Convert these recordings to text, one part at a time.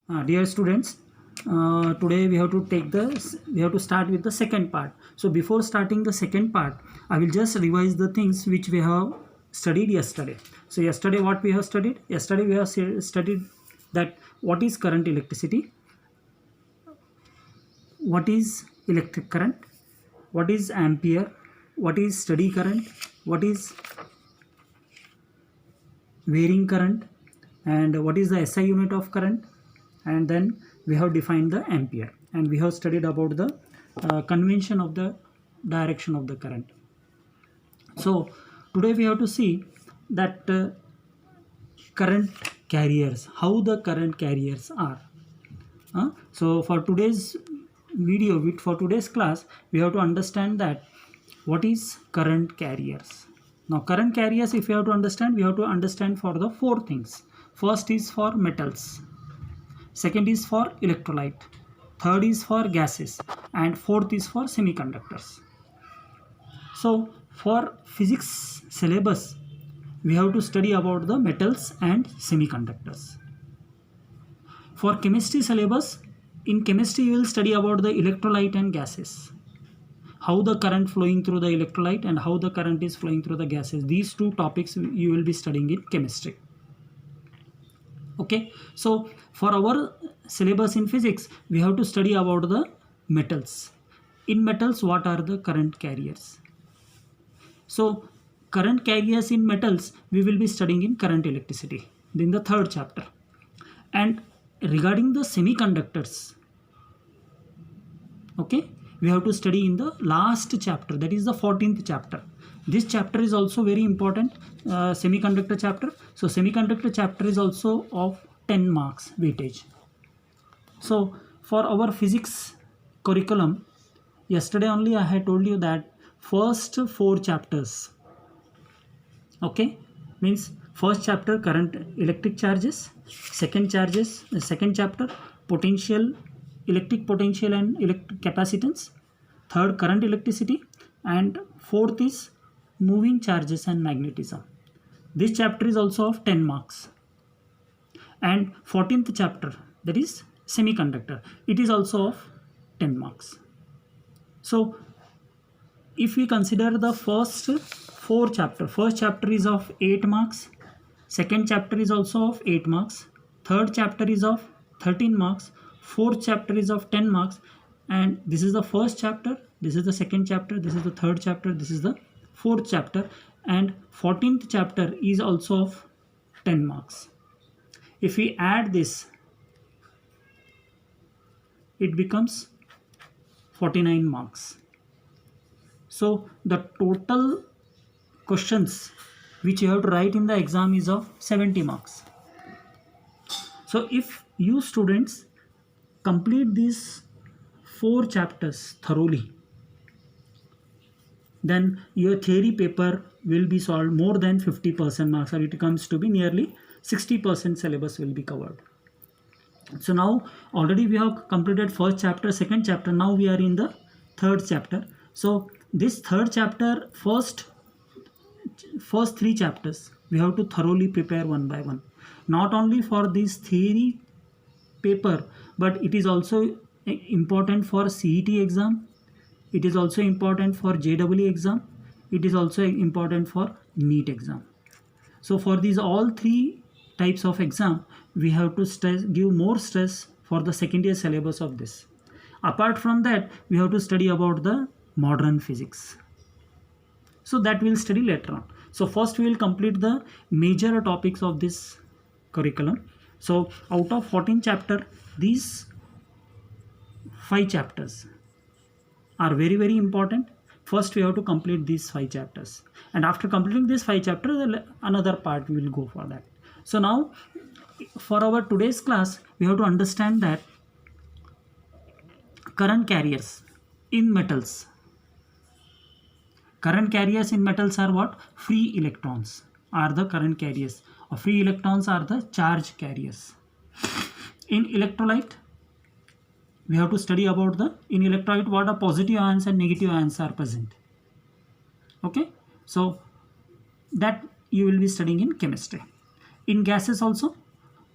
Dear students, today we have to start with the second part. So before starting the second part, I will just revise the things which we have studied yesterday. So yesterday what we have studied? Yesterday we have studied that what is current electricity, what is electric current, what is ampere, what is steady current, what is varying current, and what is the SI unit of current, and then we have defined the ampere, and we have studied about the convention of the direction of the current. So today we have to see that current carriers, how the current carriers are. So for today's for today's class, we have to understand that what is current carriers. Now current carriers, if you have to understand, we have to understand for the four things. First is for metals, second is for electrolyte, third is for gases, and fourth is for semiconductors. So for physics syllabus, we have to study about the metals and semiconductors. For chemistry syllabus, in chemistry you will study about the electrolyte and gases, how the current flowing through the electrolyte and how the current is flowing through the gases. These two topics you will be studying in chemistry. Okay, so for our syllabus in physics, we have to study about the metals. In metals, what are the current carriers? So current carriers in metals we will be studying in current electricity in the third chapter. And regarding the semiconductors, okay, we have to study in the last chapter, that is the 14th chapter. This chapter is also very important, semiconductor chapter. So semiconductor chapter is also of 10 marks weightage. So for our physics curriculum, yesterday only I had told you that first 4 chapters, okay, means first chapter current electric charges, second chapter potential, electric potential and electric capacitance, third current electricity, and fourth is moving charges and magnetism. This chapter is also of 10 marks. And 14th chapter, that is semiconductor, it is also of 10 marks. So if we consider the first 4 chapter, first chapter is of 8 marks, second chapter is also of 8 marks, third chapter is of 13 marks, fourth chapter is of 10 marks, and this is the first chapter, this is the second chapter, this is the third chapter, this is the fourth chapter, and 14th chapter is also of 10 marks. If we add this, it becomes 49 marks. So the total questions which you have to write in the exam is of 70 marks. So if you students complete these 4 chapters thoroughly, then your theory paper will be solved more than 50% marks, or it comes to be nearly 60% syllabus will be covered. So now already we have completed first chapter, second chapter, now we are in the third chapter. So this third chapter, first 3 chapters we have to thoroughly prepare one by one, not only for this theory paper, but it is also important for CET exam, it is also important for JEE exam, it is also important for NEET exam. So for these all 3 types of exam, we have to give more stress for the second year syllabus of this. Apart from that, we have to study about the modern physics. So that we'll study later on. So first we will complete the major topics of this curriculum. So out of 14 chapter, these 5 chapters are very, very important. First we have to complete these 5 chapters, and after completing these 5 chapters, another part we will go for that. So now for our today's class, we have to understand that current carriers in metals. Current carriers in metals are what? Free electrons are the current carriers, or free electrons are the charge carriers. In electrolyte, we have to study about in electrolyte what are positive ions and negative ions are present. Okay, so that you will be studying in chemistry. In gases also,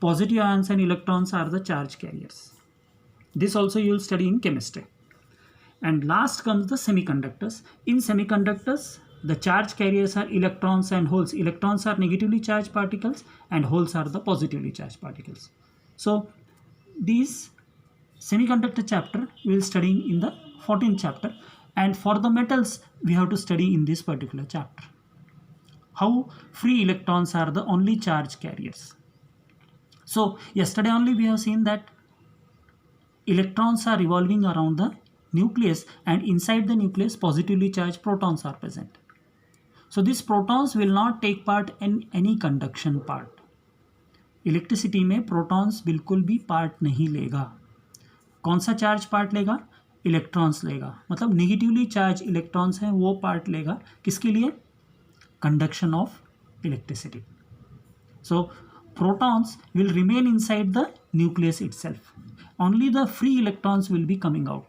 positive ions and electrons are the charge carriers. This also you will study in chemistry. And last comes the semiconductors. In semiconductors, the charge carriers are electrons and holes. Electrons are negatively charged particles and holes are the positively charged particles. So these semiconductor chapter we will study in the 14th chapter, and for the metals we have to study in this particular chapter how free electrons are the only charge carriers. So yesterday only we have seen that electrons are revolving around the nucleus, and inside the nucleus positively charged protons are present. So these protons will not take part in any conduction part. Electricity में protons बिल्कुल भी part नहीं लेगा. कौन सा charge part लेगा? Electrons लेगा. मतलब नेगेटिवली चार्ज इलेक्ट्रॉन्स हैं वो पार्ट लेगा. किसके लिए? Conduction of electricity. So protons will remain inside the nucleus itself. Only the free electrons will be coming out.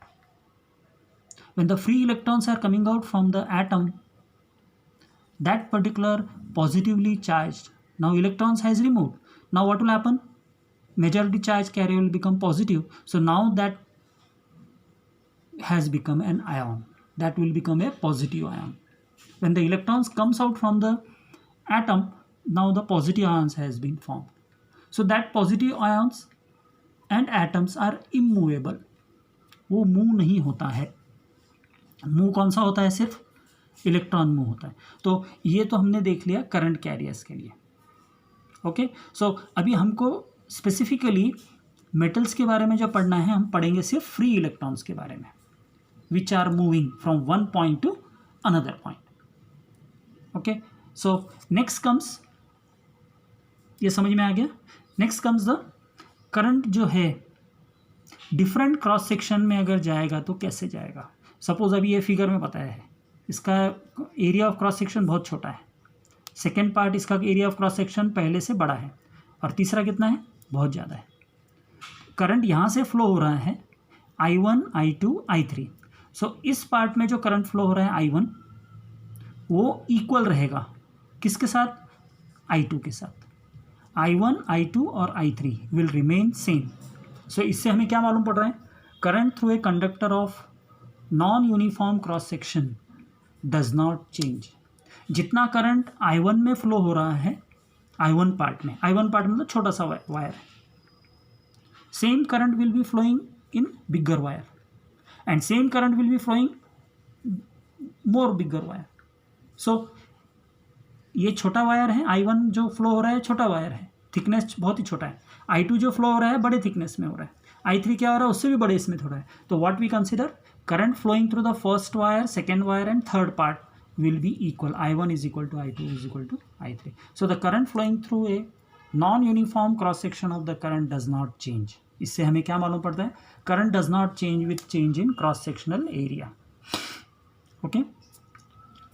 When the free electrons are coming out from the atom, that particular positively charged, now electrons has removed. Now what will happen? Majority charge carrier will become positive. So now that has become an ion. That will become a positive ion. When the electrons comes out from the atom, now the positive ions has been formed. So that positive ions and atoms are immovable. वो move नहीं होता है. Move कौन सा होता है? सिर्फ electron move होता है. तो ये तो हमने देख लिया करंट कैरियर्स के लिए. ओके, सो अभी हमको स्पेसिफिकली मेटल्स के बारे में जो पढ़ना है, हम पढ़ेंगे सिर्फ फ्री इलेक्ट्रॉन्स के बारे में, which are moving from one point to another point. Okay, so next comes, ये समझ में आ गया. नेक्स्ट कम्स द करंट जो है डिफरेंट क्रॉस सेक्शन में अगर जाएगा तो कैसे जाएगा. सपोज अभी ये फिगर में बताया है, इसका एरिया ऑफ क्रॉस सेक्शन बहुत छोटा है. सेकेंड पार्ट इसका एरिया ऑफ क्रॉस सेक्शन पहले से बड़ा है, और तीसरा कितना है? बहुत ज़्यादा है. करंट यहाँ से फ्लो हो रहा है I1, I2, I3. सो इस पार्ट में जो करंट फ्लो हो रहा है I1 वो इक्वल रहेगा किसके साथ? I2 के साथ. I1, I2 और I3 विल रिमेन सेम. सो इससे हमें क्या मालूम पड़ रहा है? Current through a conductor of non uniform cross section does not change. जितना करंट I1 में फ्लो हो रहा है I1 पार्ट में, I1 पार्ट मतलब छोटा सा वायर है, same current will be flowing in bigger wire, and same current will be flowing more bigger wire. So ये छोटा वायर है, I1 जो फ्लो हो रहा है छोटा वायर है, थिकनेस बहुत ही छोटा है. I2 जो फ्लो हो रहा है बड़े थिकनेस में हो रहा है. I3 क्या हो रहा है? उससे भी बड़े इसमें थोड़ा है. तो what we consider? Current flowing through the first wire, second wire and third part will be equal. I1 is equal to I2 is equal to I3. So the current flowing through a non-uniform cross section of the current does not change. इससे हमें क्या मालूम पड़ता है? Current does not change with change in cross sectional area. Okay.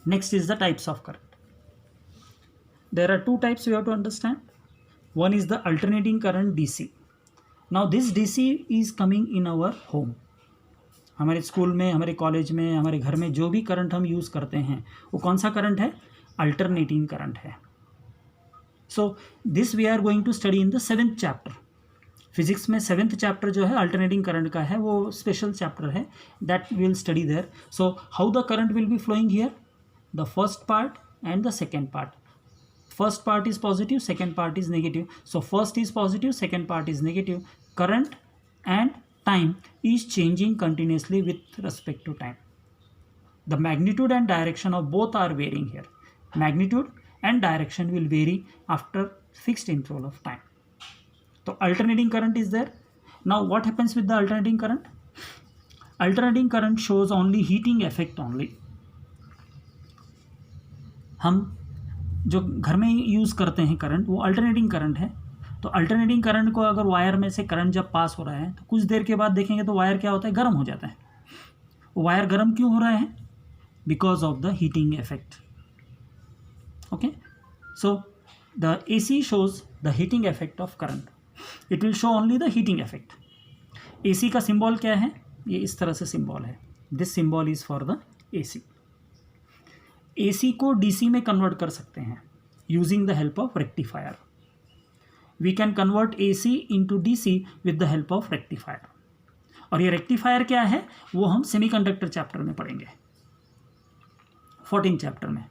Next is the types of current. There are two types we have to understand. One is the alternating current DC. Now this DC is coming in our home. हमारे school में, हमारे college में, हमारे घर में जो भी current हम यूज़ करते हैं वो कौन सा करंट है? अल्टरनेटिंग करंट है. So this we are going to study in the 7th chapter. Physics में 7th चैप्टर जो है अल्टरनेटिंग करंट का है, वो स्पेशल चैप्टर है, that will study there. So how the current will be flowing here? The first part and the second part. First part is positive, second part is negative. So first is positive, second part is negative. Current and time is changing continuously with respect to time. The magnitude and direction of both are varying here. Magnitude and direction will vary after fixed interval of time. So alternating current is there. Now what happens with the alternating current? Alternating current shows only heating effect only. हम जो घर में use करते हैं current वो alternating current है. तो alternating current को अगर वायर में से करंट जब पास हो रहा है तो कुछ देर के बाद देखेंगे तो वायर क्या होता है? गर्म हो जाता है. वायर गर्म क्यों हो रहा है? Because of the heating effect. Okay, so the AC shows the heating effect of current. It will show only the heating effect. AC का सिंबल क्या है? ये इस तरह से सिंबल है. This symbol is for the AC. AC को DC में कन्वर्ट कर सकते हैं using the help of rectifier. We can convert AC into DC with the help of rectifier. और ये रेक्टिफायर क्या है वो हम सेमीकंडक्टर चैप्टर में पढ़ेंगे 14 चैप्टर में।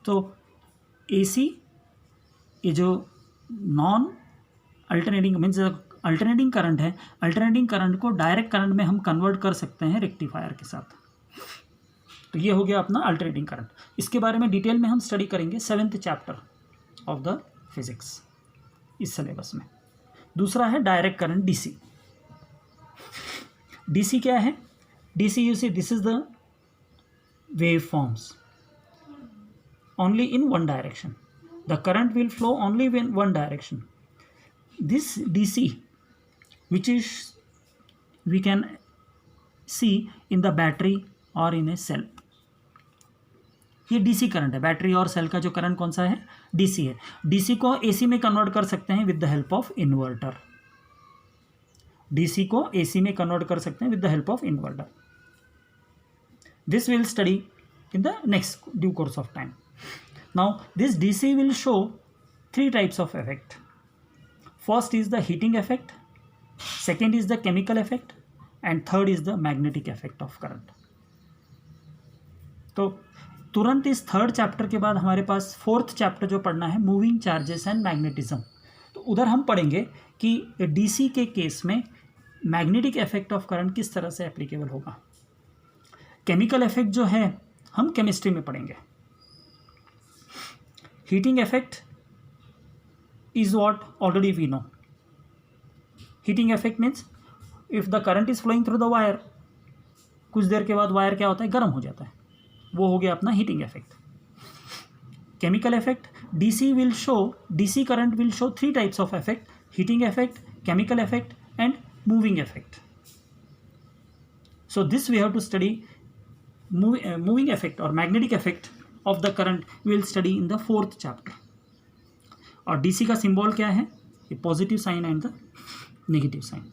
तो AC ये जो non alternating means alternating current है, अल्टरनेटिंग करंट को डायरेक्ट करंट में हम कन्वर्ट कर सकते हैं रेक्टिफायर के साथ। तो ये हो गया अपना अल्टरनेटिंग करंट। इसके बारे में डिटेल में हम स्टडी करेंगे 7th chapter of the physics इस सिलेबस में। दूसरा है डायरेक्ट करंट DC। DC क्या है? DC you see this is the wave forms only in one direction. The current will flow only in one direction. This DC, which is we can see in the battery or in a cell. ये DC current है। Battery और cell का जो current कौन सा है? DC है। DC को AC में कन्वर्ट कर सकते हैं with the help of inverter. DC को AC में कन्वर्ट कर सकते हैं with the help of inverter. This will study in the next due course of time. Now this DC will show 3 types of effect. First is the heating effect, second is the chemical effect, and third is the magnetic effect of current. तो तुरंत इस 3rd chapter के बाद हमारे पास 4th chapter जो पढ़ना है moving charges and magnetism. तो उधर हम पढ़ेंगे कि DC के केस में मैग्नेटिक इफेक्ट ऑफ करंट किस तरह से एप्लीकेबल होगा। केमिकल इफेक्ट जो है हम केमिस्ट्री में पढ़ेंगे। Heating effect is what already we know. Heating effect means if the current is flowing through the wire, कुछ देर के बाद वायर क्या होता है? गर्म हो जाता है। वो हो गया अपना heating effect. Chemical effect DC current will show 3 types of effect: heating effect, chemical effect and moving effect. So this we have to study moving effect or magnetic effect of the current we will study in the 4th chapter. और DC का symbol क्या है? ये positive sign and the negative sign.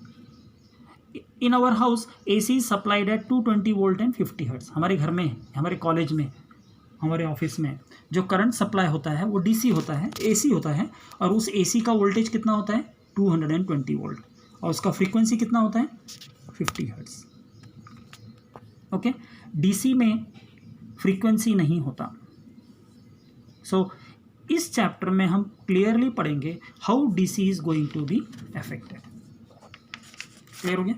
In our house AC is supplied at 220 volt and 50 hertz. हमारे घर में, हमारे college में, हमारे ऑफिस में जो करंट सप्लाई होता है वो DC होता है, AC होता है. और उस AC का वोल्टेज कितना होता है? 220 वोल्ट. और उसका फ्रीक्वेंसी कितना होता है? 50 हर्ट्ज. ओके. DC में फ्रीक्वेंसी नहीं होता. सो इस चैप्टर में हम क्लियरली पढ़ेंगे how DC is going to be affected. Clear हो गया?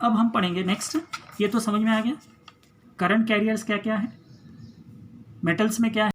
अब हम पढ़ेंगे नेक्स्ट. ये तो समझ में आ गया करंट कैरियर्स क्या क्या है, मेटल्स में क्या है.